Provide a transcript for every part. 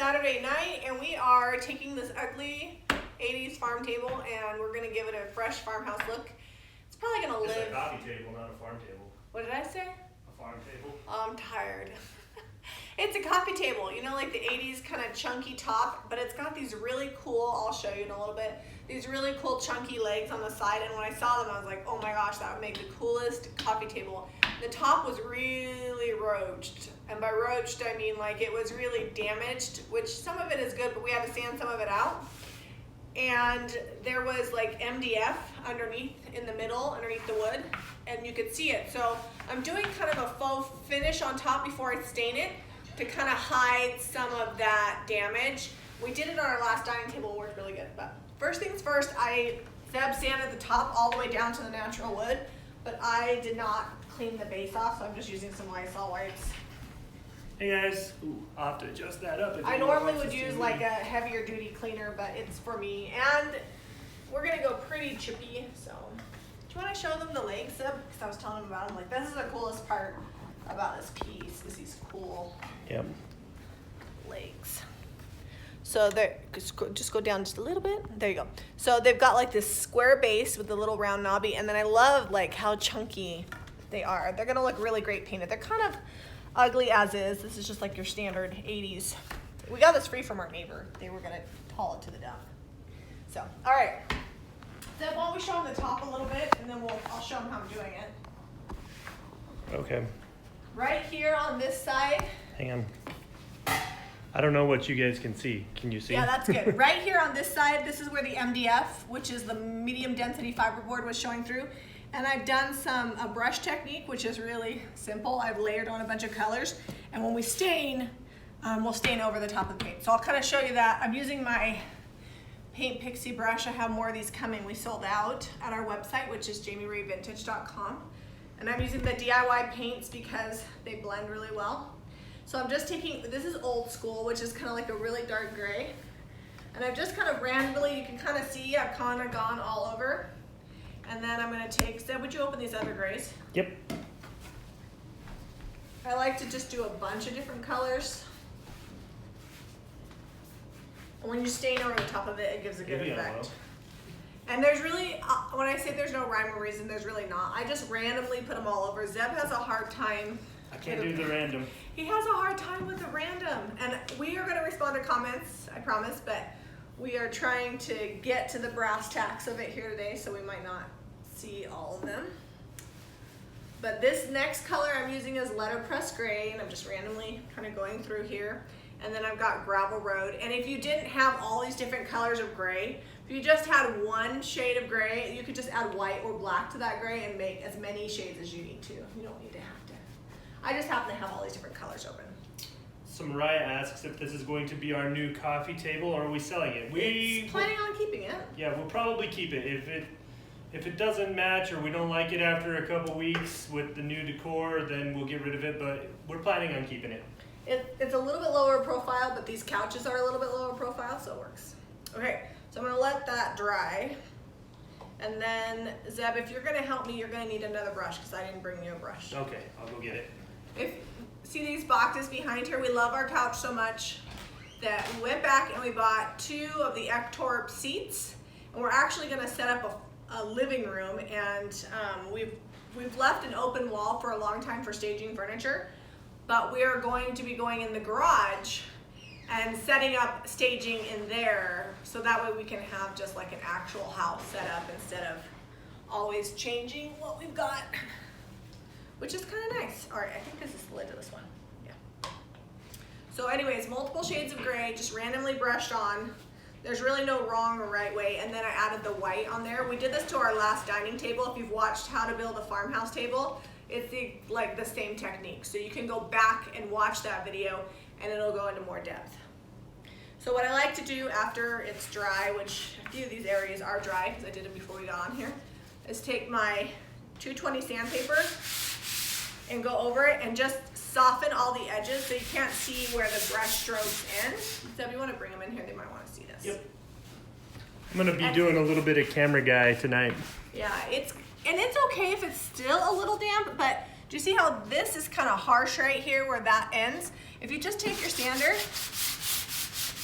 Saturday night, and we are taking this ugly 80s farm table, and we're gonna give it a fresh farmhouse look. It's probably gonna live. It's a coffee table, not a farm table. What did I say? A farm table. Oh, I'm tired. It's a coffee table, you know, like the 80s kind of chunky top, but it's got these really cool, I'll show you in a little bit, these really cool chunky legs on the side, and when I saw them I was like, oh my gosh, that would make the coolest coffee table. The top was really roached, and by roached I mean like it was really damaged, which some of it is good, but we had to sand some of it out. And there was like MDF underneath in the middle, underneath the wood, and you could see it. So I'm doing kind of a faux finish on top before I stain it to kind of hide some of that damage. We did it on our last dining table, it worked really good. But first things first, Zeb sanded the top all the way down to the natural wood, but I did not clean the base off, so I'm just using some Lysol wipes. Hey guys, I'll have to adjust that up. I normally would use like a heavier duty cleaner, but it's for me. And we're gonna go pretty chippy, so. Do you wanna show them the legs, Zeb? Because I was telling them about them, like this is the coolest part about this piece, is these cool legs. So they're, just go down just a little bit, there you go. So they've got like this square base with the little round knobby, and then I love like how chunky they are. They're gonna look really great painted. They're kind of ugly as is. This is just like your standard 80s. We got this free from our neighbor. They were gonna haul it to the dump. So, all right. Then why don't we show them the top a little bit, and then I'll show them how I'm doing it. Okay. Right here on this side. Hang on. I don't know what you guys can see. Can you see? Yeah, that's good. Right here on this side, this is where the MDF, which is the medium density fiberboard, was showing through. And I've done a brush technique, which is really simple. I've layered on a bunch of colors. And when we stain, we'll stain over the top of the paint. So I'll kind of show you that. I'm using my Paint Pixie brush. I have more of these coming. We sold out at our website, which is jamirayvintage.com. And I'm using the DIY paints because they blend really well. So I'm just taking, this is old school, which is kind of like a really dark gray. And I've just kind of randomly, you can kind of see I've kind of gone all over. And then I'm gonna take, Zeb, would you open these other grays? Yep. I like to just do a bunch of different colors. And when you stain over the top of it, it gives a good effect. And there's really, when I say there's no rhyme or reason, there's really not. I just randomly put them all over. Zeb has a hard time. I can't do the random. He has a hard time with the random. And we are gonna respond to comments, I promise, but we are trying to get to the brass tacks of it here today, so we might not see all of them. But this next color I'm using is letterpress gray, and I'm just randomly kind of going through here. And then I've got gravel road. And if you didn't have all these different colors of gray, if you just had one shade of gray, you could just add white or black to that gray and make as many shades as you need to. You don't need to have to. I just happen to have all these different colors open. So Mariah asks if this is going to be our new coffee table, or are we selling it? We're planning on keeping it. Yeah, we'll probably keep it. If it doesn't match or we don't like it after a couple weeks with the new decor, then we'll get rid of it, but we're planning on keeping it. It's a little bit lower profile, but these couches are a little bit lower profile, so it works. Okay, so I'm gonna let that dry. And then, Zeb, if you're gonna help me, you're gonna need another brush because I didn't bring you a brush. Okay, I'll go get it. See these boxes behind here? We love our couch so much that we went back and we bought 2 of the Ektorp seats, and we're actually gonna set up a living room, and we've left an open wall for a long time for staging furniture, but we are going to be going in the garage and setting up staging in there, so that way we can have just like an actual house set up instead of always changing what we've got, which is kind of nice. All right, I think this is the lid of this one. Yeah. So anyways, multiple shades of gray, just randomly brushed on. There's really no wrong or right way. And then I added the white on there. We did this to our last dining table. If you've watched How to Build a Farmhouse Table, it's like the same technique. So you can go back and watch that video and it'll go into more depth. So what I like to do after it's dry, which a few of these areas are dry because I did it before we got on here, is take my 220 sandpaper and go over it and just soften all the edges so you can't see where the brush strokes end. So if you want to bring them in here, they might want to see this. Yep. I'm gonna be doing a little bit of camera guy tonight. Yeah, it's okay if it's still a little damp, but do you see how this is kind of harsh right here where that ends? If you just take your sander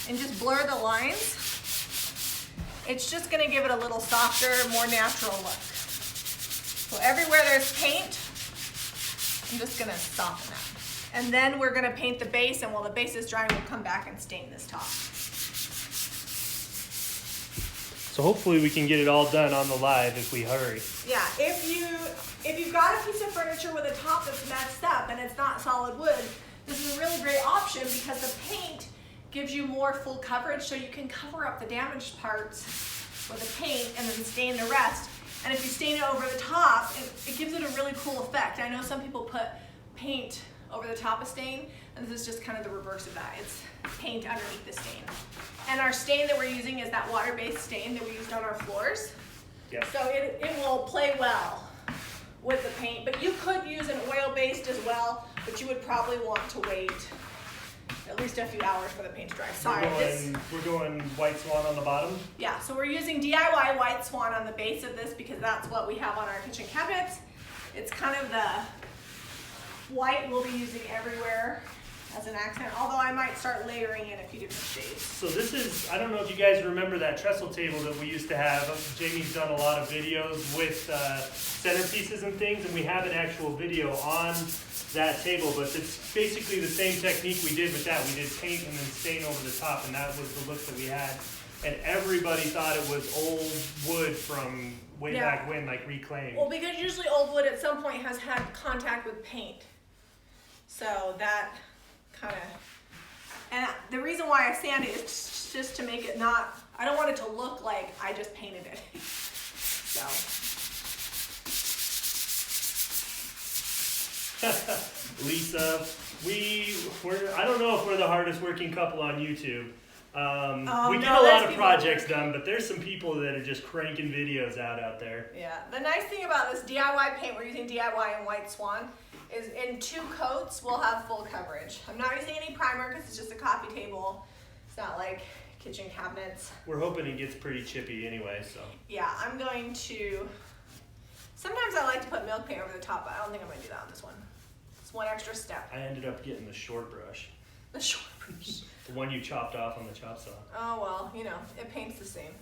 and just blur the lines. It's just gonna give it a little softer, more natural look. So everywhere there's paint, I'm just gonna soften that. And then we're gonna paint the base, and while the base is drying, we'll come back and stain this top. So hopefully we can get it all done on the live if we hurry. Yeah, if you've got a piece of furniture with a top that's messed up and it's not solid wood, this is a really great option because the paint gives you more full coverage, so you can cover up the damaged parts with the paint and then stain the rest. And if you stain it over the top, it gives it a really cool effect. I know some people put paint over the top of stain, and this is just kind of the reverse of that. It's paint underneath the stain. And our stain that we're using is that water-based stain that we used on our floors. Yep. So it will play well with the paint, but you could use an oil-based as well, but you would probably want to wait at least a few hours for the paint to dry. Sorry. We're going White Swan on the bottom. Yeah, so we're using DIY White Swan on the base of this because that's what we have on our kitchen cabinets. It's kind of the white we'll be using everywhere as an accent, although I might start layering in a few different shades. So this is, I don't know if you guys remember that trestle table that we used to have. Jami's done a lot of videos with centerpieces and things, and we have an actual video on that table, but it's basically the same technique we did with that. We did paint and then stain over the top, and that was the look that we had. And everybody thought it was old wood from way back when, like reclaimed. Well, because usually old wood at some point has had contact with paint. So that kind of, and the reason why I sand it is just to make it not, I don't want it to look like I just painted it. So. Lisa, I don't know if we're the hardest working couple on YouTube. We get a lot of projects done, but there's some people that are just cranking videos out there. Yeah, the nice thing about this DIY paint, we're using DIY and White Swan, is in 2 coats we'll have full coverage. I'm not using any primer because it's just a coffee table. It's not like kitchen cabinets. We're hoping it gets pretty chippy anyway, so. Yeah, I'm going to, sometimes I like to put milk paint over the top, but I don't think I'm going to do that on this one. It's one extra step. I ended up getting the short brush. The short brush. The one you chopped off on the chop saw. Oh, well, you know, it paints the same.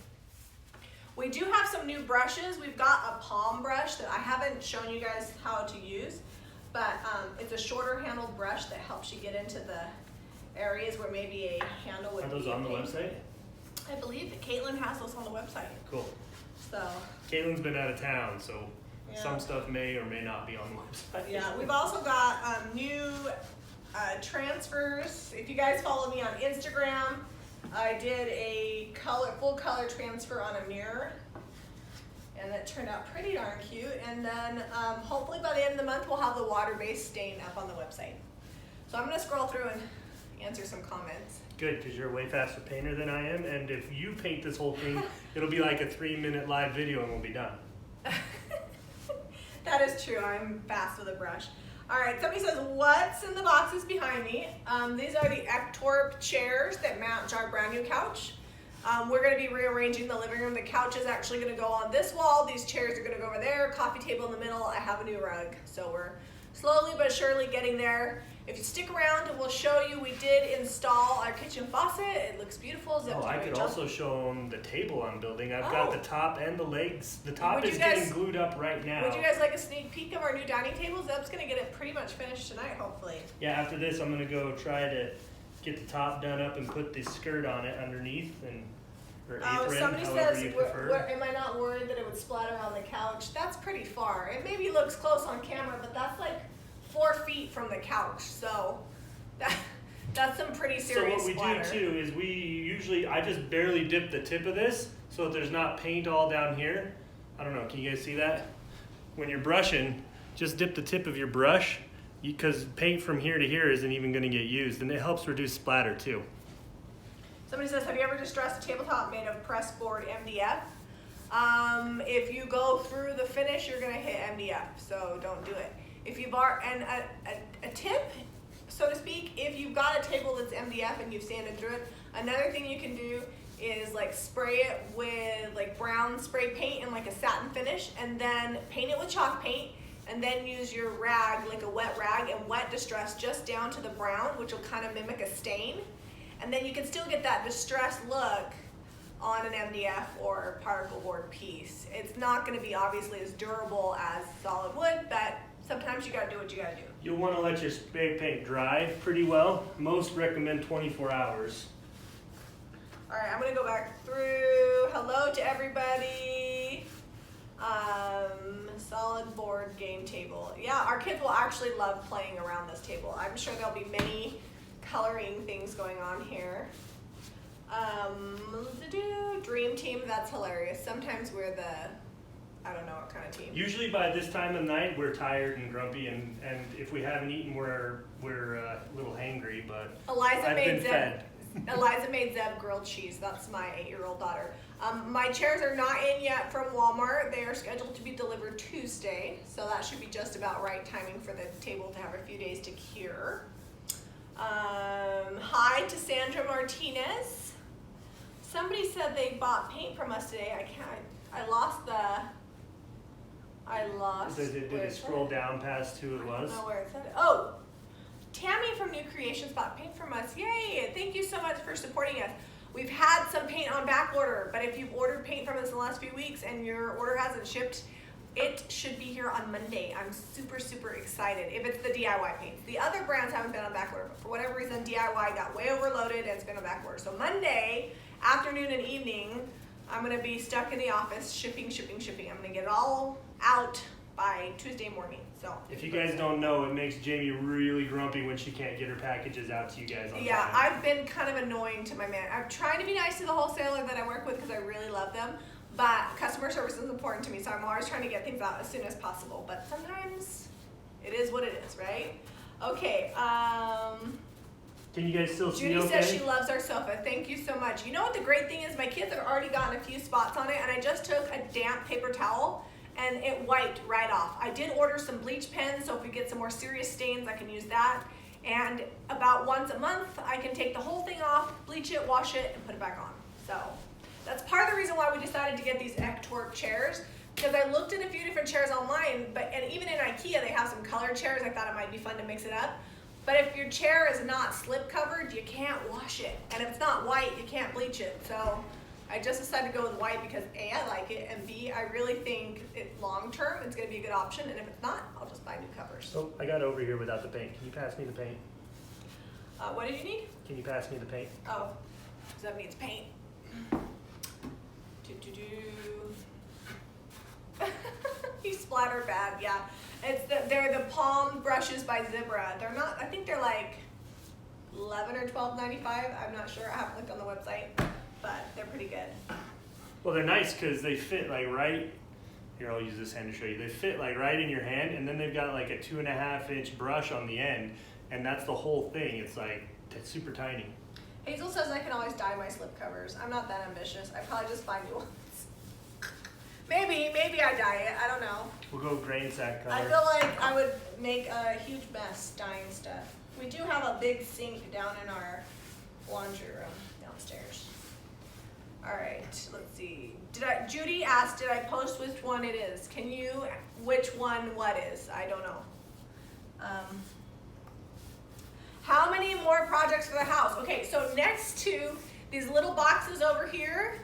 We do have some new brushes. We've got a palm brush that I haven't shown you guys how to use, but it's a shorter handled brush that helps you get into the areas where maybe a handle would be. Are those on the website? I believe that Caitlin has those on the website. Cool. So. Caitlin's been out of town, so Yeah. some stuff may or may not be on the website. Yeah, we've also got new transfers. If you guys follow me on Instagram, I did a full color transfer on a mirror, and that turned out pretty darn cute. And then hopefully by the end of the month, we'll have the water-based stain up on the website. So I'm gonna scroll through and answer some comments. Good, because you're a way faster painter than I am, and if you paint this whole thing, it'll be like a 3-minute live video and we'll be done. That is true, I'm fast with a brush. All right, somebody says, what's in the boxes behind me? These are the Ektorp chairs that match our brand new couch. We're gonna be rearranging the living room. The couch is actually gonna go on this wall. These chairs are gonna go over there, coffee table in the middle. I have a new rug. So we're slowly but surely getting there. If you stick around, we'll show you, we did install our kitchen faucet. It looks beautiful. Oh, I could also show them the table I'm building. I've got the top and the legs. The top is getting glued up right now. Would you guys like a sneak peek of our new dining table? Zeb's gonna get it pretty much finished tonight, hopefully. Yeah, after this, I'm gonna go try to get the top done up and put the skirt on it underneath, or apron, somebody however says, you prefer. am I not worried that it would splatter on the couch? That's pretty far. It maybe looks close on camera, but that's like 4 feet from the couch. So that's some pretty serious splatter. So what we do too is I just barely dip the tip of this so that there's not paint all down here. I don't know, can you guys see that? When you're brushing, just dip the tip of your brush, because paint from here to here isn't even gonna get used, and it helps reduce splatter too. Somebody says, have you ever distressed a tabletop made of pressed board MDF? If you go through the finish, you're gonna hit MDF, so don't do it. If you've a tip, so to speak, if you've got a table that's MDF and you've sanded through it, another thing you can do is like spray it with like brown spray paint and like a satin finish, and then paint it with chalk paint, and then use your rag, like a wet rag, and wet distress just down to the brown, which will kind of mimic a stain. And then you can still get that distressed look on an MDF or particle board piece. It's not gonna be obviously as durable as solid wood, but sometimes you gotta do what you gotta do. You'll want to let your spray paint dry pretty well. Most recommend 24 hours. All right, I'm gonna go back through. Hello to everybody. Solid board game table. Yeah, our kids will actually love playing around this table. I'm sure there'll be many coloring things going on here. Dream team, that's hilarious. Sometimes we're the, I don't know what kind of team. Usually by this time of night, we're tired and grumpy, and if we haven't eaten, we're a little hangry, but I've been fed. Eliza made Zeb grilled cheese. That's my 8-year-old daughter. My chairs are not in yet from Walmart. They are scheduled to be delivered Tuesday, so that should be just about right timing for the table to have a few days to cure. Hi to Sandra Martinez. Somebody said they bought paint from us today. I lost. Did it scroll down past who it was? I don't know where it said it. Oh, Tammy from New Creations bought paint from us. Yay! Thank you so much for supporting us. We've had some paint on back order, but if you've ordered paint from us in the last few weeks and your order hasn't shipped, it should be here on Monday. I'm super, super excited if it's the DIY paint. The other brands haven't been on back order, but for whatever reason, DIY got way overloaded and it's been on back order. So Monday, afternoon and evening, I'm gonna be stuck in the office shipping. I'm gonna get it all out by Tuesday morning. So if you guys don't know, it makes Jami really grumpy when she can't get her packages out to you guys on time. Yeah, I've been kind of annoying to my man. I'm trying to be nice to the wholesaler that I work with because I really love them, but customer service is important to me, so I'm always trying to get things out as soon as possible. But sometimes it is what it is, right? Okay. Can you guys still see Judy okay? says she loves our sofa. Thank you so much. You know what the great thing is? My kids have already gotten a few spots on it, and I just took a damp paper towel and it wiped right off. I did order some bleach pens, so if we get some more serious stains, I can use that. And about once a month, I can take the whole thing off, bleach it, wash it, and put it back on. So that's part of the reason why we decided to get these Ektorp chairs, because I looked at a few different chairs online, and even in IKEA, they have some colored chairs. I thought it might be fun to mix it up. But if your chair is not slip covered, you can't wash it. And if it's not white, you can't bleach it. So I just decided to go with white because A, I like it, and B, I really think long term it's gonna be a good option, and if it's not, I'll just buy new covers. Oh, I got over here without the paint. Can you pass me the paint? What did you need? Can you pass me the paint? Oh, Zeb needs paint. He splattered bad, yeah. They're the palm brushes by Zebra. They're not, I think they're like $11 or $12.95. I'm not sure, I haven't looked on the website, but they're pretty good. Well, they're nice because they fit like right, here I'll use this hand to show you. They fit like right in your hand, and then they've got like a 2.5-inch brush on the end, and that's the whole thing. It's like, it's super tiny. Hazel says I can always dye my slip covers. I'm not that ambitious. I probably just find new ones. Maybe I dye it, I don't know. We'll go grain sack color. I feel like I would make a huge mess dyeing stuff. We do have a big sink down in our laundry room downstairs. All right, let's see. Judy asked, did I post which one it is? Can you, which one what is? I don't know. How many more projects for the house? Okay, so next to these little boxes over here,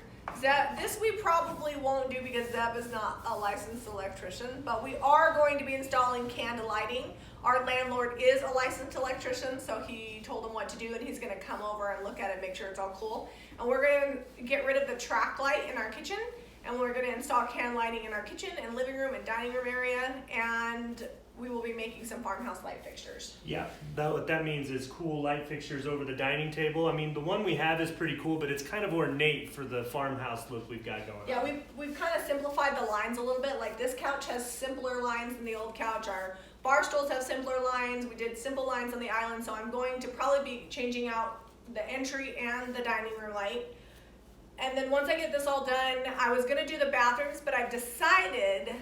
this we probably won't do because Zeb is not a licensed electrician, but we are going to be installing candle lighting. Our landlord is a licensed electrician, so he told him what to do, and he's gonna come over and look at it, make sure it's all cool. And we're gonna get rid of the track light in our kitchen, and we're gonna install candle lighting in our kitchen and living room and dining room area, and we will be making some farmhouse light fixtures. Yeah, what that means is cool light fixtures over the dining table. I mean, the one we have is pretty cool, but it's kind of ornate for the farmhouse look we've got going on. Yeah, we've kind of simplified the lines a little bit. Like this couch has simpler lines than the old couch. Our bar stools have simpler lines. We did simple lines on the island, so I'm going to probably be changing out the entry and the dining room light. And then once I get this all done, I was gonna do the bathrooms, but I've decided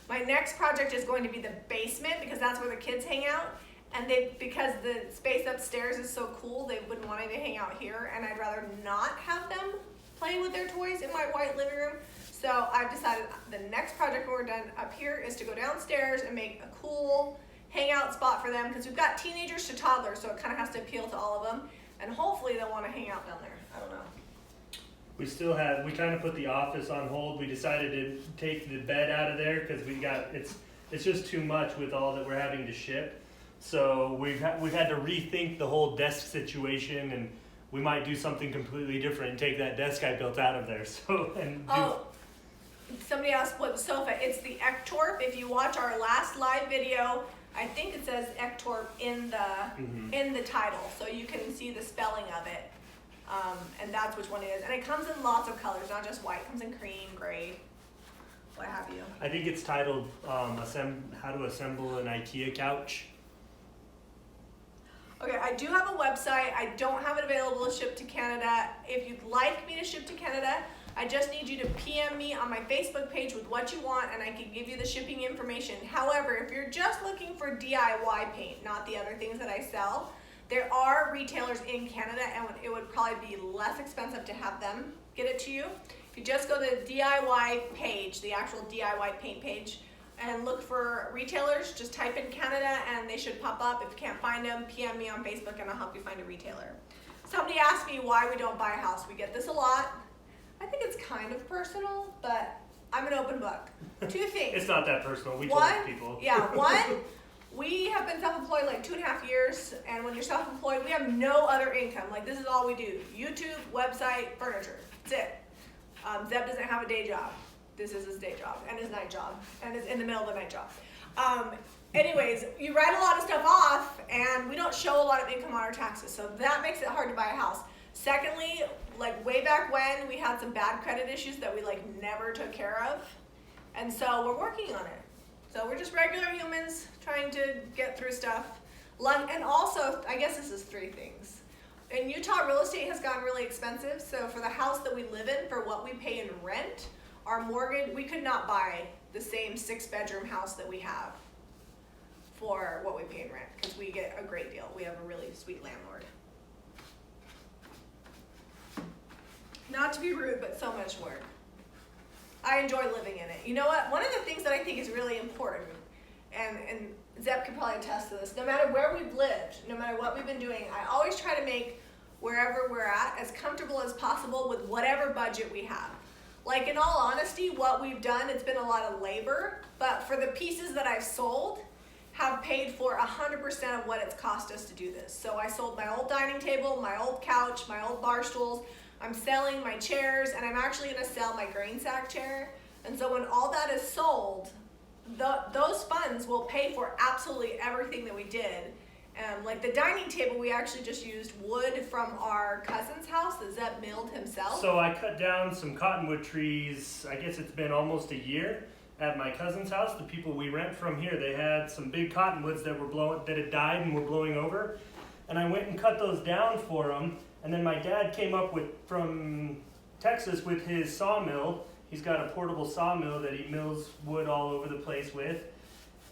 my next project is going to be the basement because that's where the kids hang out. And because the space upstairs is so cool, they wouldn't want to hang out here, and I'd rather not have them play with their toys in my white living room. So I've decided the next project when we're done up here is to go downstairs and make a cool hangout spot for them because we've got teenagers to toddlers, so it kind of has to appeal to all of them. And hopefully they'll want to hang out down there. I don't know. We kind of put the office on hold. We decided to take the bed out of there because it's just too much with all that we're having to ship. So we've had to rethink the whole desk situation, and we might do something completely different and take that desk I built out of there. Somebody asked what the sofa. It's the Ektorp. If you watch our last live video, I think it says Ektorp in the title, so you can see the spelling of it. And that's which one it is. And it comes in lots of colors, not just white. It comes in cream, gray, what have you. I think it's titled How to Assemble an IKEA Couch. Okay, I do have a website. I don't have it available to ship to Canada. If you'd like me to ship to Canada, I just need you to PM me on my Facebook page with what you want, and I can give you the shipping information. However, if you're just looking for DIY paint, not the other things that I sell, there are retailers in Canada, and it would probably be less expensive to have them get it to you. If you just go to the DIY page, the actual DIY paint page, and look for retailers, just type in Canada and they should pop up. If you can't find them, PM me on Facebook and I'll help you find a retailer. Somebody asked me why we don't buy a house. We get this a lot. I think it's kind of personal, but I'm an open book. Two things. It's not that personal. We told people. One, we have been self-employed like 2.5 years, and when you're self-employed, we have no other income. Like, this is all we do. YouTube, website, furniture. That's it. Zeb doesn't have a day job. This is his day job and his night job, and it's in the middle of the night job. Anyways, you write a lot of stuff off, and we don't show a lot of income on our taxes, so that makes it hard to buy a house. Secondly, like way back when, we had some bad credit issues that we like never took care of, and so we're working on it. So we're just regular humans trying to get through stuff. And also, I guess this is three things. In Utah, real estate has gotten really expensive, so for the house that we live in, for what we pay in rent, our mortgage, we could not buy the same 6-bedroom house that we have for what we pay in rent, because we get a great deal. We have a really sweet landlord. Not to be rude, but so much work. I enjoy living in it. You know what? One of the things that I think is really important, and Zeb can probably attest to this, no matter where we've lived, no matter what we've been doing, I always try to make wherever we're at as comfortable as possible with whatever budget we have. Like, in all honesty, what we've done, it's been a lot of labor, but for the pieces that I've sold, have paid for 100% of what it's cost us to do this. So I sold my old dining table, my old couch, my old bar stools. I'm selling my chairs, and I'm actually gonna sell my grain sack chair. And so when all that is sold, those funds will pay for absolutely everything that we did. Like the dining table, we actually just used wood from our cousin's house that Zeb milled himself. So I cut down some cottonwood trees, I guess it's been almost a year, at my cousin's house. The people we rent from here, they had some big cottonwoods that had died and were blowing over. And I went and cut those down for them. And then my dad came up from Texas with his sawmill. He's got a portable sawmill that he mills wood all over the place with.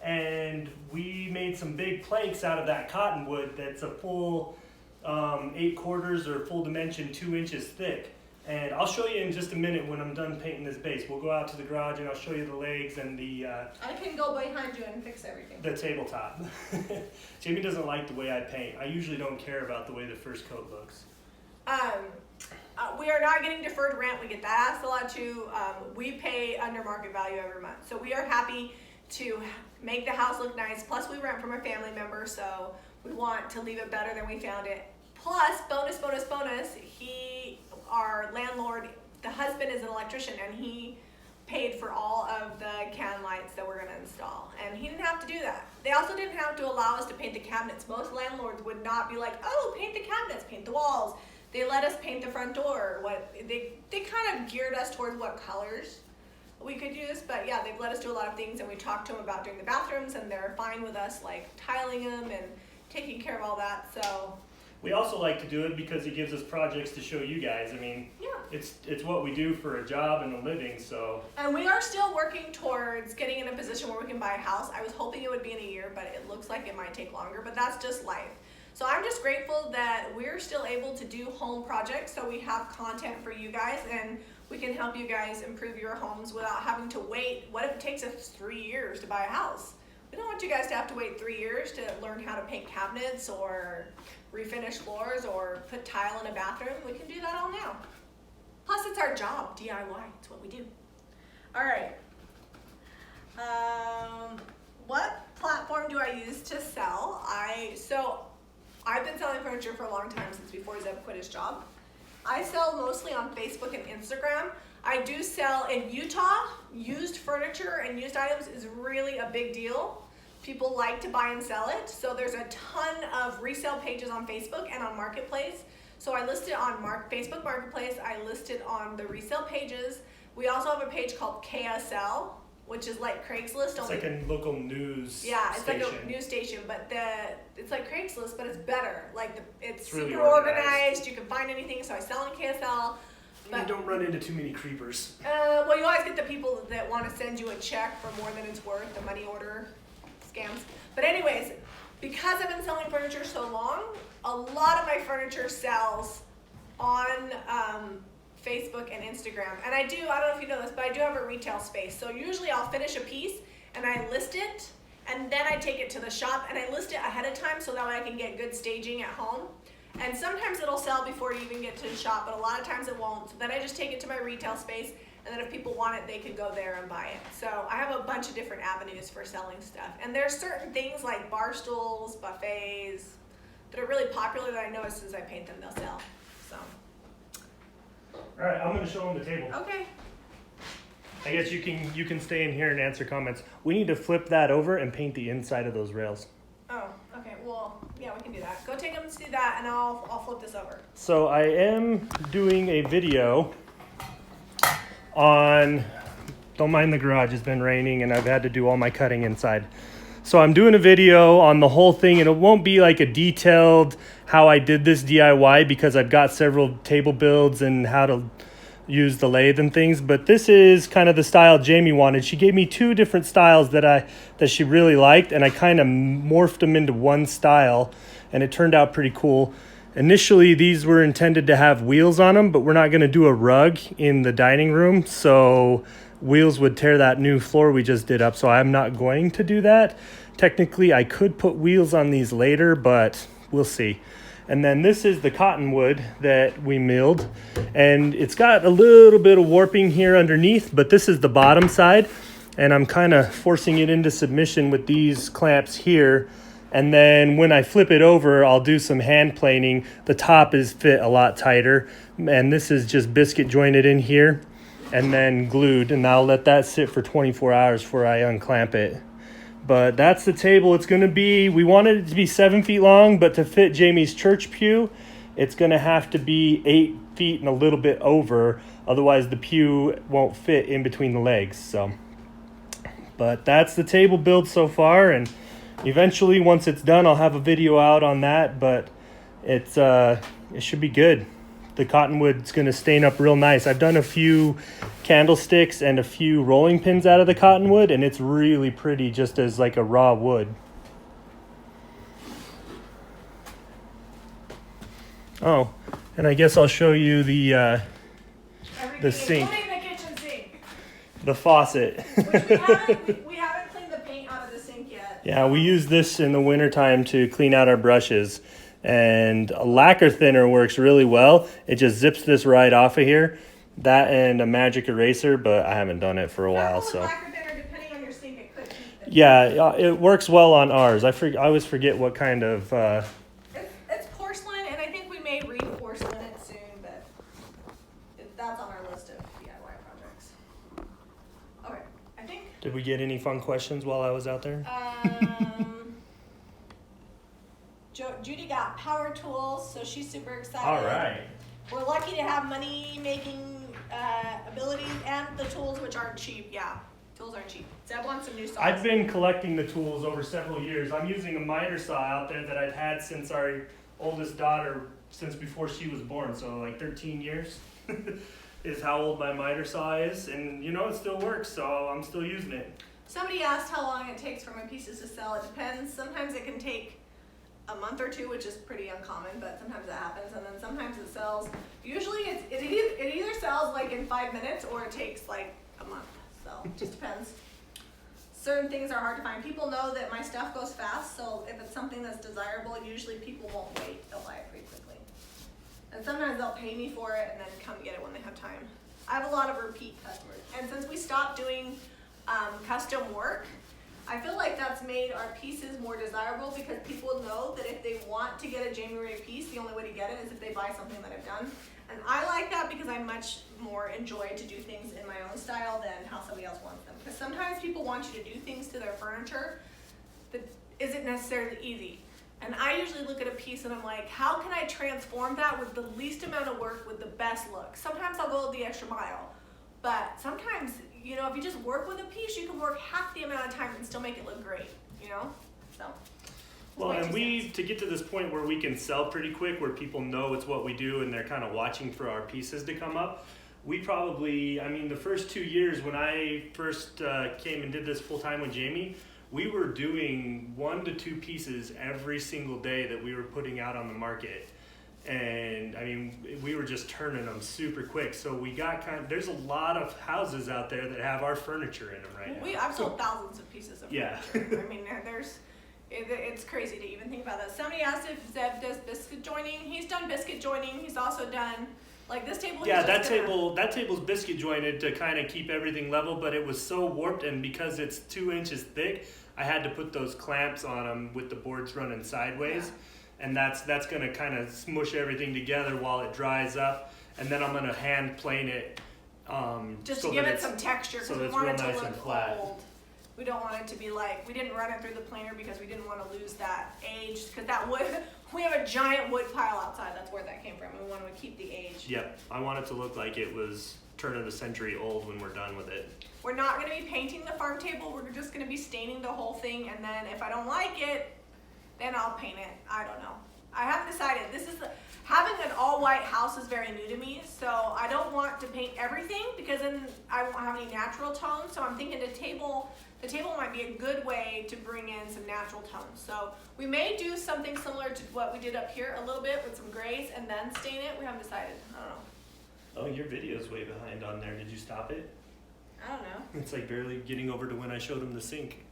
And we made some big planks out of that cottonwood that's a full 8/4 or full dimension 2 inches thick. And I'll show you in just a minute when I'm done painting this base. We'll go out to the garage and I'll show you the legs and the I can go behind you and fix everything. The tabletop. Jami doesn't like the way I paint. I usually don't care about the way the first coat looks. We are not getting deferred rent. We get that asked a lot too. We pay under market value every month. So we are happy to make the house look nice. Plus we rent from a family member, so we want to leave it better than we found it. Plus, bonus, our landlord, the husband is an electrician, and he paid for all of the can lights that we're gonna install. And he didn't have to do that. They also didn't have to allow us to paint the cabinets. Most landlords would not be like, oh, paint the cabinets, paint the walls. They let us paint the front door. They kind of geared us towards what colors we could use, but yeah, they've let us do a lot of things, and we talked to them about doing the bathrooms, and they're fine with us like tiling them and taking care of all that. So we also like to do it because it gives us projects to show you guys. I mean, yeah, it's what we do for a job and a living, so. And we are still working towards getting in a position where we can buy a house. I was hoping it would be in a year, but it looks like it might take longer, but that's just life. So I'm just grateful that we're still able to do home projects, so we have content for you guys, and we can help you guys improve your homes without having to wait. What if it takes us 3 years to buy a house? We We don't want you guys to have to wait 3 years to learn how to paint cabinets or refinish floors or put tile in a bathroom. We can do that all now. Plus, it's our job, DIY. It's what we do. All right. What platform do I use to sell? I've been selling furniture for a long time, since before Zeb quit his job. I sell mostly on Facebook and Instagram. I do sell in Utah. Used furniture and used items is really a big deal. People like to buy and sell it. So there's a ton of resale pages on Facebook and on Marketplace. So I list it on Facebook Marketplace. I list it on the resale pages. We also have a page called KSL, which is like Craigslist. It's like a local news station. It's like a news station, but it's like Craigslist, but it's better. Like it's really super organized. You can find anything. So I sell in KSL. But you don't run into too many creepers. Well, you always get the people that want to send you a check for more than it's worth, the money order scams. But anyways, because I've been selling furniture so long, a lot of my furniture sells on Facebook and Instagram. And I don't know if you know this, but I do have a retail space. So usually I'll finish a piece and I list it, and then I take it to the shop and I list it ahead of time so that way I can get good staging at home. And sometimes it'll sell before you even get to the shop, but a lot of times it won't. So then I just take it to my retail space, and then if people want it, they can go there and buy it. So I have a bunch of different avenues for selling stuff. And there's certain things like bar stools, buffets, that are really popular that I know as soon as I paint them, they'll sell. So. All right, I'm gonna show them the table. Okay. I guess you can stay in here and answer comments. We need to flip that over and paint the inside of those rails. Oh, okay. Well, yeah, we can do that. Go take them to do that, and I'll flip this over. So I am doing a video on, don't mind the garage, it's been raining and I've had to do all my cutting inside. So I'm doing a video on the whole thing, and it won't be like a detailed how I did this DIY because I've got several table builds and how to use the lathe and things, but this is kind of the style Jami wanted. She gave me 2 different styles that she really liked, and I kind of morphed them into one style, and it turned out pretty cool. Initially, these were intended to have wheels on them, but we're not going to do a rug in the dining room, so wheels would tear that new floor we just did up, so I'm not going to do that. Technically, I could put wheels on these later, but we'll see. And then this is the cottonwood that we milled, and it's got a little bit of warping here underneath, but this is the bottom side, and I'm kind of forcing it into submission with these clamps here. And then when I flip it over, I'll do some hand planing. The top is fit a lot tighter, and this is just biscuit jointed in here and then glued, and I'll let that sit for 24 hours before I unclamp it. But that's the table it's going to be. We wanted it to be 7 feet long, but to fit Jami's church pew, it's going to have to be 8 feet and a little bit over. Otherwise, the pew won't fit in between the legs. So, but that's the table build so far, and eventually, once it's done, I'll have a video out on that. But it should be good. The cottonwood's going to stain up real nice. I've done a few candlesticks and a few rolling pins out of the cottonwood, and it's really pretty just as like a raw wood. Oh, and I guess I'll show you the sink. Including the kitchen sink. The faucet. Which we haven't cleaned the paint out of the sink yet. Yeah, we use this in the wintertime to clean out our brushes. And a lacquer thinner works really well. It just zips this right off of here. That and a magic eraser, but I haven't done it for a while. So lacquer thinner, depending on your sink, it could keep it. Yeah, it works well on ours. I always forget what kind of... It's porcelain, and I think we may re-porcelain it soon, but that's on our list of DIY projects. Okay, I think... Did we get any fun questions while I was out there? Judy got power tools, so she's super excited. All right. We're lucky to have money-making abilities and the tools, which aren't cheap. Yeah, tools aren't cheap. Zeb wants some new saws. I've been collecting the tools over several years. I'm using a miter saw out there that I've had since our oldest daughter, since before she was born, so like 13 years is how old my miter saw is. And you know, it still works, so I'm still using it. Somebody asked how long it takes for my pieces to sell. It depends. Sometimes it can take a month or 2, which is pretty uncommon, but sometimes that happens, and then sometimes it sells. Usually it either sells like in 5 minutes or it takes like a month, so it just depends. certain things are hard to find. People know that my stuff goes fast, so if it's something that's desirable, usually people won't wait. They'll buy it pretty quickly. And sometimes they'll pay me for it and then come get it when they have time. I have a lot of repeat customers. And since we stopped doing custom work, I feel like that's made our pieces more desirable because people know that if they want to get a Jami Ray piece, the only way to get it is if they buy something that I've done. And I like that because I much more enjoy to do things in my own style than how somebody else wants them. Because sometimes people want you to do things to their furniture that isn't necessarily easy. And I usually look at a piece and I'm like, how can I transform that with the least amount of work with the best look? Sometimes I'll go the extra mile. But sometimes, you know, if you just work with a piece, you can work half the amount of time and still make it look great, you know? So. Well, and to get to this point where we can sell pretty quick, where people know it's what we do and they're kind of watching for our pieces to come up, we probably, I mean, the first 2 years when I first came and did this full time with Jami, we were doing 1 to 2 pieces every single day that we were putting out on the market. And I mean, we were just turning them super quick. So we got there's a lot of houses out there that have our furniture in them right now. I've sold thousands of pieces of furniture. I mean, it's crazy to even think about that. Somebody asked if Zeb does biscuit joining. He's done biscuit joining. He's also done, like this table. Yeah, that table's biscuit jointed to kind of keep everything level, but it was so warped, and because it's 2 inches thick, I had to put those clamps on them with the boards running sideways. Yeah. And that's going to kind of smush everything together while it dries up, and then I'm going to hand plane it. Just to give it some texture, because we want it to look flat. old. We don't want it to be like, we didn't run it through the planer because we didn't want to lose that age, because that wood, we have a giant wood pile outside, that's where that came from. We wanted to keep the age. Yep, I want it to look like it was turn of the century old when we're done with it. We're not going to be painting the farm table, we're just going to be staining the whole thing, and then if I don't like it, then I'll paint it. I don't know. I haven't decided. Having an all-white house is very new to me, so I don't want to paint everything because then I won't have any natural tones. So I'm thinking the table might be a good way to bring in some natural tones. So we may do something similar to what we did up here a little bit with some grays and then stain it. We haven't decided. I don't know. Oh, your video's way behind on there. Did you stop it? I don't know. It's like barely getting over to when I showed him the sink.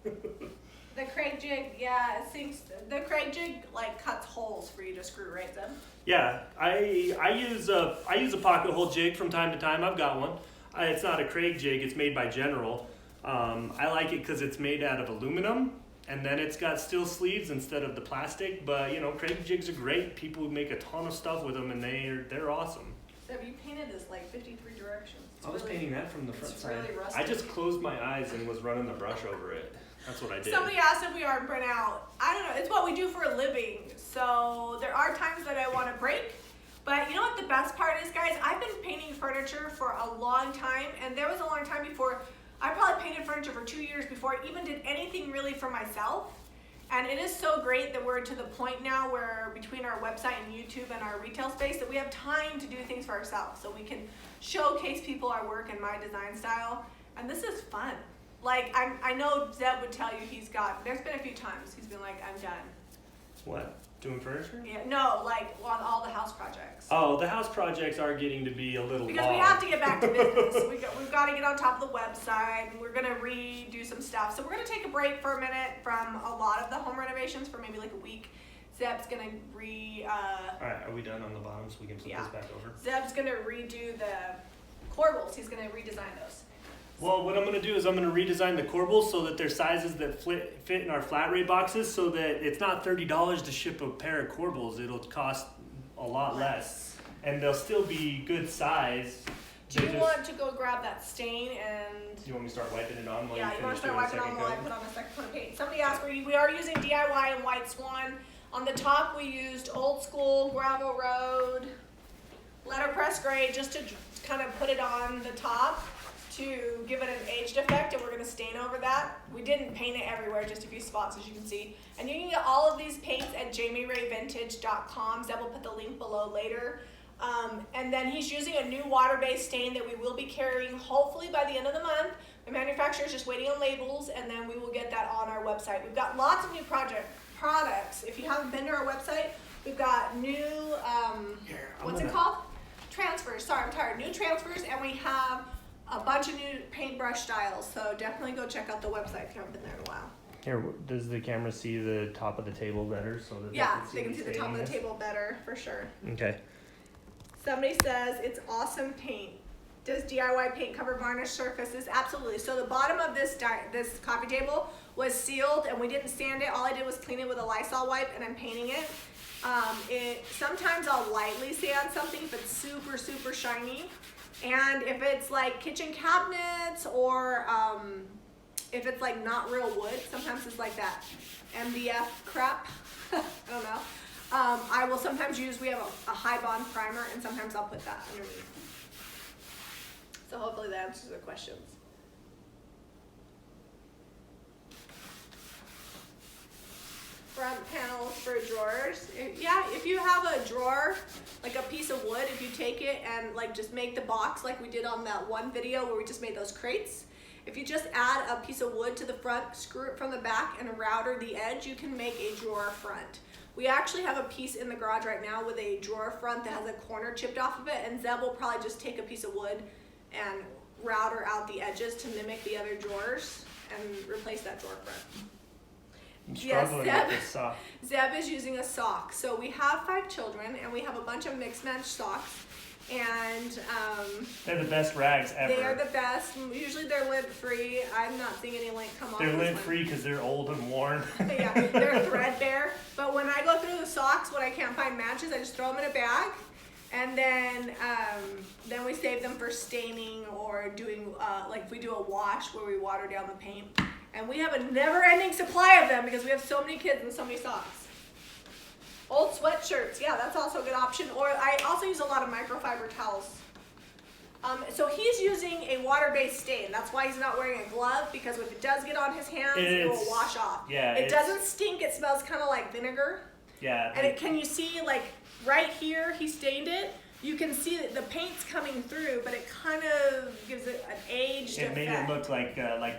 The Craig jig, yeah, it sinks. The Craig jig like cuts holes for you to screw right then. Yeah, I use a pocket hole jig from time to time. I've got one. It's not a Craig jig. It's made by General. I like it because it's made out of aluminum, and then it's got steel sleeves instead of the plastic. But you know, Craig jigs are great. People make a ton of stuff with them, and they're awesome. So you painted this like 53 directions. I was painting that from the front side. Really rusty. I just closed my eyes and was running the brush over it. That's what I did. Somebody asked if we are burnt out. I don't know. It's what we do for a living. So there are times that I want to break. But you know what the best part is, guys? I've been painting furniture for a long time. And there was a long time before. I probably painted furniture for 2 years before I even did anything really for myself. And it is so great that we're to the point now where between our website and YouTube and our retail space that we have time to do things for ourselves. So we can showcase people our work and my design style. And this is fun. Like, I know Zeb would tell you there's been a few times he's been like, I'm done. What? Doing furniture? Yeah, no, like on all the house projects. Oh, the house projects are getting to be a little because long. We have to get back to business. We've got to get on top of the website, and we're going to redo some stuff. So we're going to take a break for a minute from a lot of the home renovations for maybe like a week. Zeb's going to Alright, are we done on the bottom so we can flip this back over? Zeb's going to redo the corbels. He's going to redesign those. Well, what I'm going to do is I'm going to redesign the corbels so that they're sizes that fit in our flat rate boxes, so that it's not $30 to ship a pair of corbels. It'll cost a lot less. And they'll still be good size. Do you want to go grab that stain and... Do you want me to start wiping it on? Yeah, you want to start wiping it on while I put on a second coat of paint. Somebody asked, we are using DIY and White Swan. On the top, we used Old School, Gravel Road, letterpress gray, just to kind of put it on the top to give it an aged effect, and we're going to stain over that. We didn't paint it everywhere, just a few spots, as you can see. And you can get all of these paints at jamirayvintage.com. Zeb will put the link below later. And then he's using a new water-based stain that we will be carrying hopefully by the end of the month. The manufacturer is just waiting on labels, and then we will get that on our website. We've got lots of new products. If you haven't been to our website, we've got new, what's it called? Transfers. Sorry, I'm tired. New transfers, and we have a bunch of new paintbrush styles. So definitely go check out the website if you haven't been there in a while. Here, does the camera see the top of the table better so that Yeah, they they can see the top of the table better for sure. Okay. Somebody says it's awesome paint. Does DIY paint cover varnished surfaces? Absolutely. So the bottom of this coffee table was sealed and we didn't sand it. All I did was clean it with a Lysol wipe and I'm painting it. Sometimes I'll lightly sand something if it's super, super shiny. And if it's like kitchen cabinets or if it's like not real wood, sometimes it's like that MDF crap. I don't know. I will sometimes use, we have a high bond primer and sometimes I'll put that underneath. So hopefully that answers the questions. Front panels for drawers. Yeah, if you have a drawer, like a piece of wood, if you take it and like just make the box like we did on that one video where we just made those crates. If you just add a piece of wood to the front, screw it from the back and router the edge, you can make a drawer front. We actually have a piece in the garage right now with a drawer front that has a corner chipped off of it, and Zeb will probably just take a piece of wood and router out the edges to mimic the other drawers and replace that drawer front. I'm struggling with this sock. Zeb is using a sock. So we have 5 children and we have a bunch of mixed match socks. And they're the best rags ever. They are the best. Usually they're lint free. I'm not seeing any lint come off. They're lint free because they're old and worn. Yeah, they're threadbare. But when I go through the socks, when I can't find matches, I just throw them in a bag. And then we save them for staining or doing, like if we do a wash where we water down the paint. And we have a never-ending supply of them because we have so many kids and so many socks. Old sweatshirts, yeah, that's also a good option. Or I also use a lot of microfiber towels. So he's using a water-based stain. That's why he's not wearing a glove, because if it does get on his hands, it will wash off. Yeah, it doesn't stink. It smells kind of like vinegar. Yeah. And can you see, like, right here, he stained it. You can see that the paint's coming through, but it kind of gives it an aged effect. It made it look like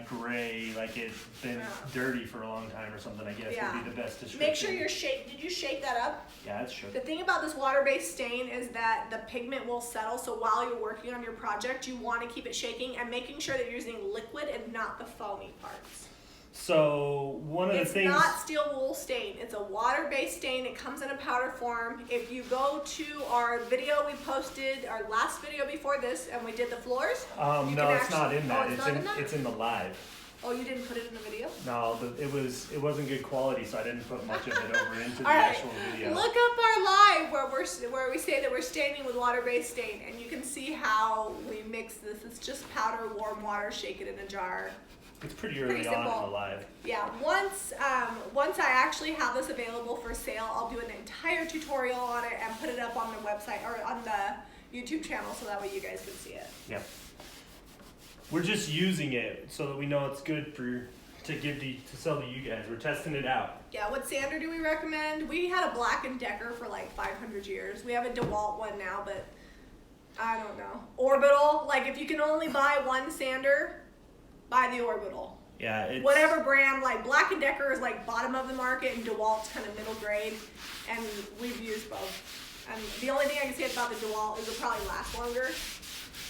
gray, like it's been dirty for a long time or something, I guess would be the best description. Make sure you're did you shake that up? Yeah, it's shook. The thing about this water-based stain is that the pigment will settle, so while you're working on your project, you want to keep it shaking and making sure that you're using liquid and not the foamy parts. So one of the things... It's not steel wool stain. It's a water-based stain. It comes in a powder form. If you go to our video we posted, our last video before this, and we did the floors. No, it's not in that. It's in the live. Oh, you didn't put it in the video? No, it wasn't good quality, so I didn't put much of it over into the actual video. Look up our live where we say that we're staining with water-based stain, and you can see how we mix this. It's just powder, warm water, shake it in a jar. It's pretty early on in the live. Yeah, once I actually have this available for sale, I'll do an entire tutorial on it and put it up on the website or on the YouTube channel so that way you guys can see it. Yeah. We're just using it so that we know it's good to sell to you guys. We're testing it out. Yeah, what sander do we recommend? We had a Black & Decker for like 500 years. We have a DeWalt one now, but I don't know. Orbital, like if you can only buy one sander, buy the Orbital. Yeah, it's... Whatever brand, like Black & Decker is like bottom of the market and DeWalt's kind of middle grade, and we've used both. And the only thing I can say about the DeWalt is it'll probably last longer.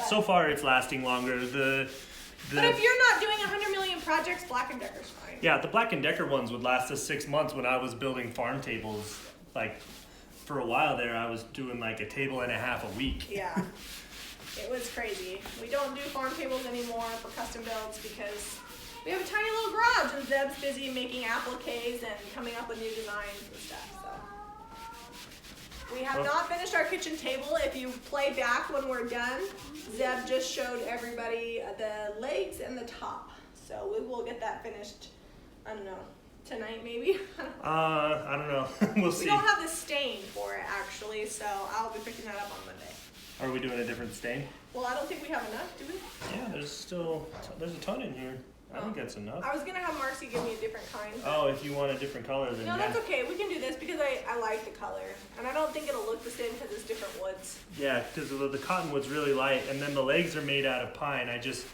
So far it's lasting longer. But if you're not doing 100 million projects, Black & Decker's fine. Yeah, the Black & Decker ones would last us 6 months. When I was building farm tables, like for a while there, I was doing like a table and a half a week. Yeah. It was crazy. We don't do farm tables anymore for custom builds because we have a tiny little garage and Zeb's busy making appliques and coming up with new designs and stuff. So we have not finished our kitchen table. If you play back when we're done, Zeb just showed everybody the legs and the top. So we will get that finished, I don't know, tonight maybe? I don't know. We'll see. We don't have the stain for it actually, so I'll be picking that up on Monday. Are we doing a different stain? Well, I don't think we have enough, do we? Yeah, there's a ton in here. I think that's enough. I was going to have Marcy give me a different kind. Oh, if you want a different color, then no, that's okay. We can do this because I like the color. And I don't think it'll look the same because it's different woods. Yeah, because the cottonwood's really light, and then the legs are made out of pine. I just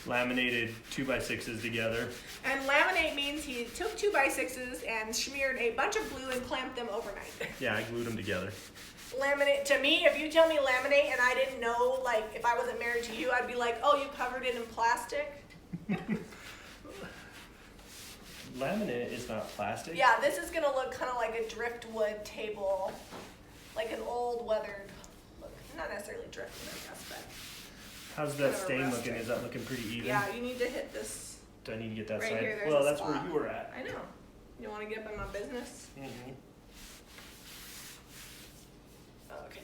laminated 2x6s together. And laminate means he took 2x6s and smeared a bunch of glue and clamped them overnight. Yeah, I glued them together. Laminate, to me, if you tell me laminate and I didn't know, like, if I wasn't married to you, I'd be like, oh, you covered it in plastic? Laminate is not plastic. Yeah, this is gonna look kind of like a driftwood table, like an old weathered look. Not necessarily driftwood, I guess, but. How's that stain looking? Is that looking pretty even? Yeah, you need to hit this. Do I need to get that Right side? here, there's Well, a that's spot. where you were at. I know. You want to get up in my business? Mm-hmm. Okay.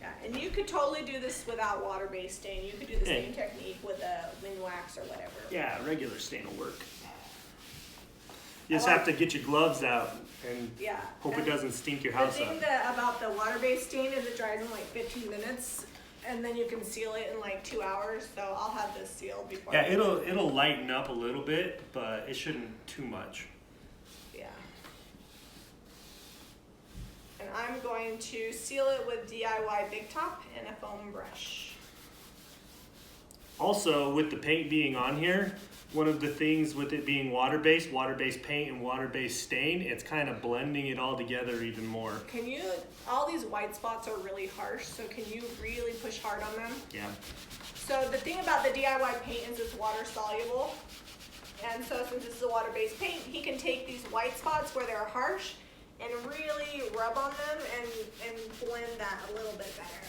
Yeah, and you could totally do this without water-based stain. You could do the same technique with a Minwax or whatever. Yeah, regular stain will work. You just have to get your gloves out and hope it doesn't stink your house up. The thing about the water-based stain is it dries in like 15 minutes, and then you can seal it in like 2 hours. So I'll have this sealed before. Yeah, it'll lighten up a little bit, but it shouldn't too much. Yeah. And I'm going to seal it with DIY Big Top and a foam brush. Also, with the paint being on here, one of the things with it being water-based paint and water-based stain, it's kind of blending it all together even more. All these white spots are really harsh, so can you really push hard on them? Yeah. So the thing about the DIY paint is it's water soluble. And so since this is a water-based paint, he can take these white spots where they're harsh and really rub on them and blend that a little bit better.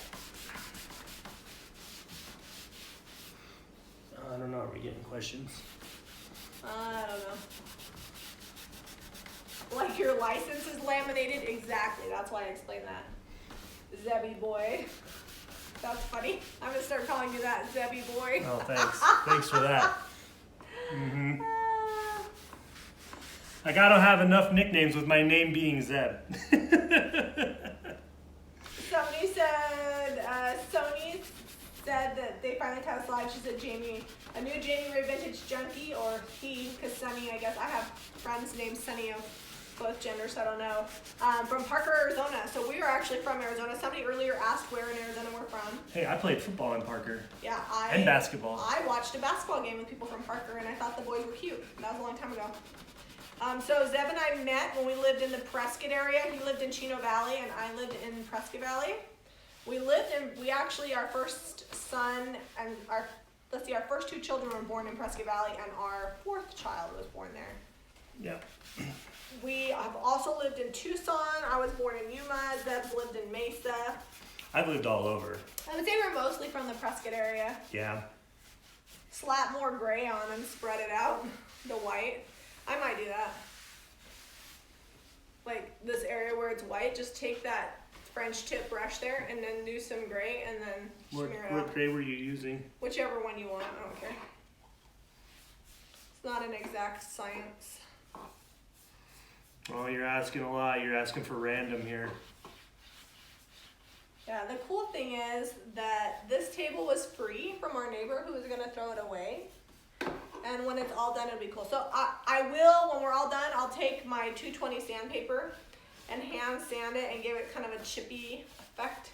I don't know, are we getting questions? I don't know. Like your license is laminated? Exactly, that's why I explained that. Zebby boy. That's funny. I'm gonna start calling you that, Zebby boy. Oh, thanks. Thanks for that. Mm-hmm. I gotta have enough nicknames with my name being Zeb. Somebody said, Sony said that they finally caught a slide. She said Jami, a new Jami Ray vintage junkie, or he, because Sunny, I guess I have friends named Sunny of both genders, so I don't know, from Parker, Arizona. So we are actually from Arizona. Somebody earlier asked where in Arizona we're from. Hey, I played football in Parker. Yeah, and basketball. I watched a basketball game with people from Parker, and I thought the boys were cute. That was a long time ago. So Zeb and I met when we lived in the Prescott area. He lived in Chino Valley, and I lived in Prescott Valley. We actually, our first son and our first two children were born in Prescott Valley, and our fourth child was born there. Yeah. We have also lived in Tucson. I was born in Yuma. Zeb's lived in Mesa. I've lived all over. I would say we're mostly from the Prescott area. Yeah. Slap more gray on and spread it out, the white. I might do that. Like this area where it's white, just take that French tip brush there and then do some gray and then smear it out. What gray were you using? Whichever one you want, I don't care. It's not an exact science. Oh, you're asking a lot. You're asking for random here. Yeah, the cool thing is that this table was free from our neighbor who was gonna throw it away. And when it's all done, it'll be cool. So I will, when we're all done, I'll take my 220 sandpaper and hand sand it and give it kind of a chippy effect.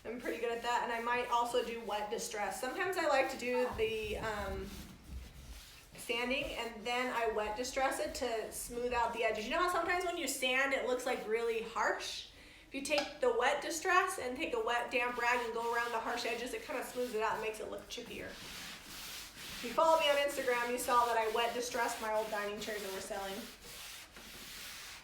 I'm pretty good at that. And I might also do wet distress. Sometimes I like to do the sanding and then I wet distress it to smooth out the edges. You know how sometimes when you sand, it looks like really harsh? If you take the wet distress and take a wet damp rag and go around the harsh edges, it kind of smooths it out and makes it look chippier. If you follow me on Instagram, you saw that I wet distressed my old dining chairs that we're selling.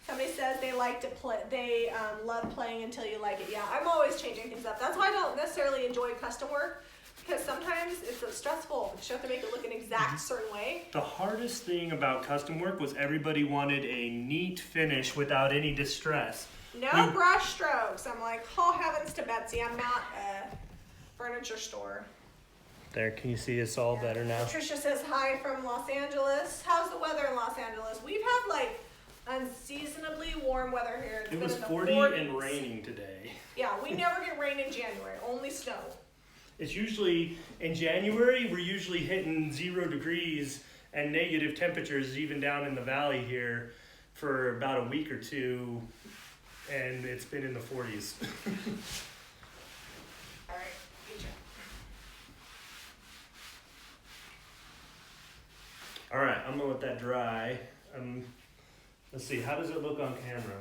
Somebody says they like to play, they love playing until you like it. Yeah, I'm always changing things up. That's why I don't necessarily enjoy custom work, because sometimes it's so stressful. You have to make it look an exact certain way. The hardest thing about custom work was everybody wanted a neat finish without any distress. No brush strokes. I'm like, oh heavens to Betsy, I'm not a furniture store. There, can you see us all better now? Patricia says hi from Los Angeles. How's the weather in Los Angeles? We've had like unseasonably warm weather here. It was 40 and raining today. Yeah, we never get rain in January, only snow. It's usually, in January, we're usually hitting 0 degrees and negative temperatures even down in the valley here for about a week or two, and it's been in the 40s. All right, good job. All right, I'm gonna let that dry. Let's see, how does it look on camera?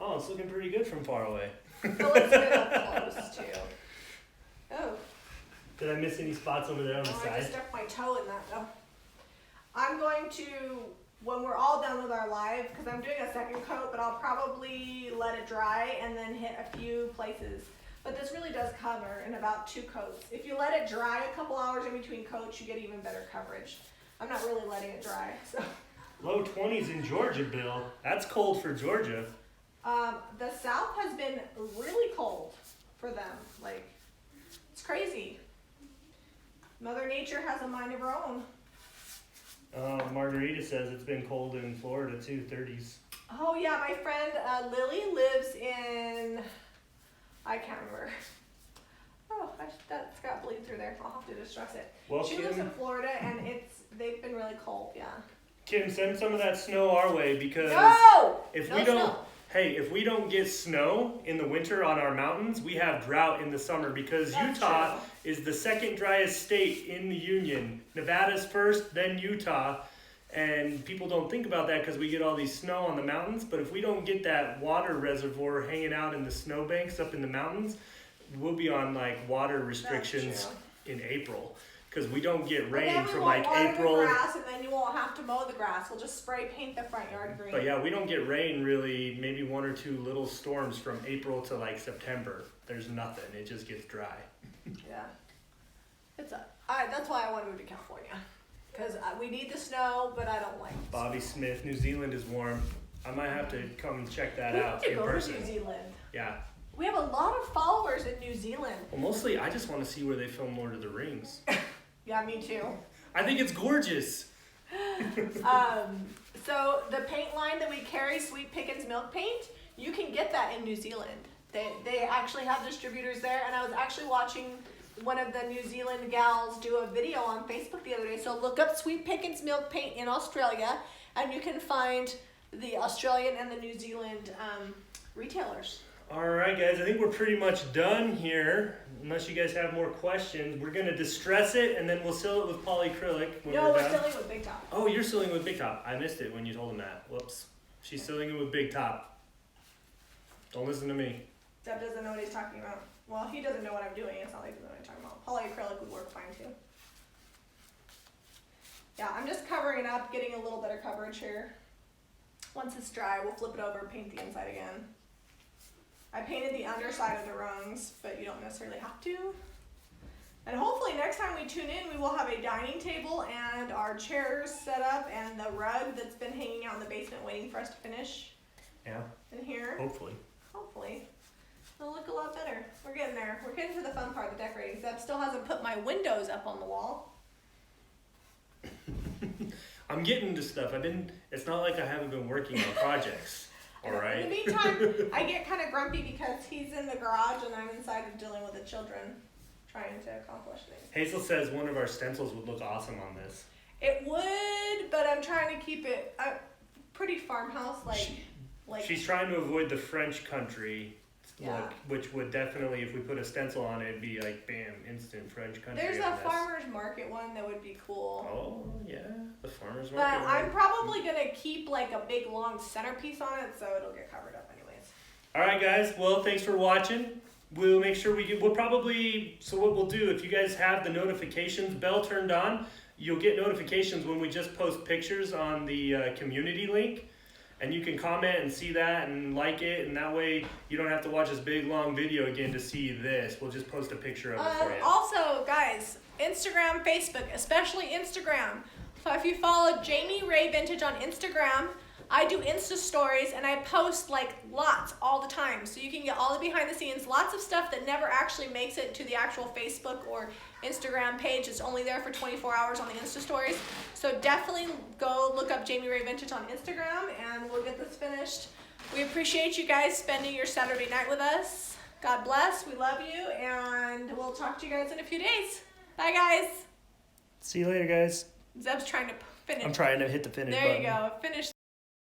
Oh, it's looking pretty good from far away. But let's get up close too. Oh. Did I miss any spots over there on the I side? just stuck my toe in that though. I'm going to, when we're all done with our live, because I'm doing a second coat, but I'll probably let it dry and then hit a few places. But this really does cover in about 2 coats. If you let it dry a couple hours in between coats, you get even better coverage. I'm not really letting it dry, so. Low 20s in Georgia, Bill. That's cold for Georgia. The South has been really cold for them. Like, it's crazy. Mother Nature has a mind of her own. Margarita says it's been cold in Florida too, 30s. Oh yeah, my friend Lily lives in, I can't remember. Oh, that's got bleed through there. I'll have to distress it. Well, she Kim, lives in Florida and they've been really cold, yeah. Kim, send some of that snow our way because No! if No we don't, snow. hey, if we don't get snow in the winter on our mountains, we have drought in the summer because That's Utah true. is the second driest state in the union. Nevada's first, then Utah. And people don't think about that because we get all these snow on the mountains. But if we don't get that water reservoir hanging out in the snowbanks up in the mountains, we'll be on like water restrictions in April. Because we don't get rain from like April. The grass, and then you won't have to mow the grass. We'll just spray paint the front yard green. But yeah, we don't get rain really, maybe 1 or 2 little storms from April to like September. There's nothing. It just gets dry. Yeah. That's why I want to move to California. Because we need the snow, but I don't like the Bobby snow. Smith, New Zealand is warm. I might have to come check that We out need to in go person. to New Zealand. Yeah. We have a lot of followers in New Zealand. Well, mostly I just want to see where they film Lord of the Rings. Yeah, me too. I think it's gorgeous. So the paint line that we carry, Sweet Pickens Milk Paint, you can get that in New Zealand. They actually have distributors there, and I was actually watching one of the New Zealand gals do a video on Facebook the other day. So look up Sweet Pickens Milk Paint in Australia, and you can find the Australian and the New Zealand retailers. All right, guys, I think we're pretty much done here. Unless you guys have more questions, we're gonna distress it and then we'll seal it with polyacrylic when No, we're we're done. filling with Big Top. Oh, you're sealing with Big Top. I missed it when you told him that. Whoops. She's sealing it with Big Top. Don't listen to me. Deb doesn't know what he's talking about. Well, he doesn't know what I'm doing. It's not like he doesn't know what I'm talking about. Polyacrylic would work fine too. Yeah, I'm just covering it up, getting a little better coverage here. Once it's dry, we'll flip it over, paint the inside again. I painted the underside of the rungs, but you don't necessarily have to. And hopefully next time we tune in, we will have a dining table and our chairs set up and the rug that's been hanging out in the basement waiting for us to finish. Yeah. In here. Hopefully. Hopefully. It'll look a lot better. We're getting there. We're getting to the fun part, the decorating. Zeb still hasn't put my windows up on the wall. I'm getting to stuff. It's not like I haven't been working on projects. All right. In the meantime, I get kind of grumpy because he's in the garage and I'm inside dealing with the children, trying to accomplish things. Hazel says one of our stencils would look awesome on this. It would, but I'm trying to keep it pretty farmhouse like. She's trying to avoid the French country Yeah. look, which would definitely, if we put a stencil on it, it'd be like, bam, instant French country. There's on a this. farmer's market one that would be cool. Oh, yeah, the farmer's But market. I'm one. probably going to keep like a big long centerpiece on it so it'll get covered up anyways. All right, guys. Well, thanks for watching. We'll make sure we'll probably, so what we'll do, if you guys have the notifications bell turned on, you'll get notifications when we just post pictures on the community link. And you can comment and see that and like it, and that way you don't have to watch this big long video again to see this. We'll just post a picture of it for you. Also, guys, Instagram, Facebook, especially Instagram. So if you follow Jami Ray Vintage on Instagram, I do Insta stories and I post like lots all the time. So you can get all the behind the scenes, lots of stuff that never actually makes it to the actual Facebook or Instagram page. It's only there for 24 hours on the Insta stories. So definitely go look up Jami Ray Vintage on Instagram and we'll get this finished. We appreciate you guys spending your Saturday night with us. God bless. We love you and we'll talk to you guys in a few days. Bye guys. See you later, guys. Zeb's trying to finish. I'm trying to hit the finish button. There you go. Finish.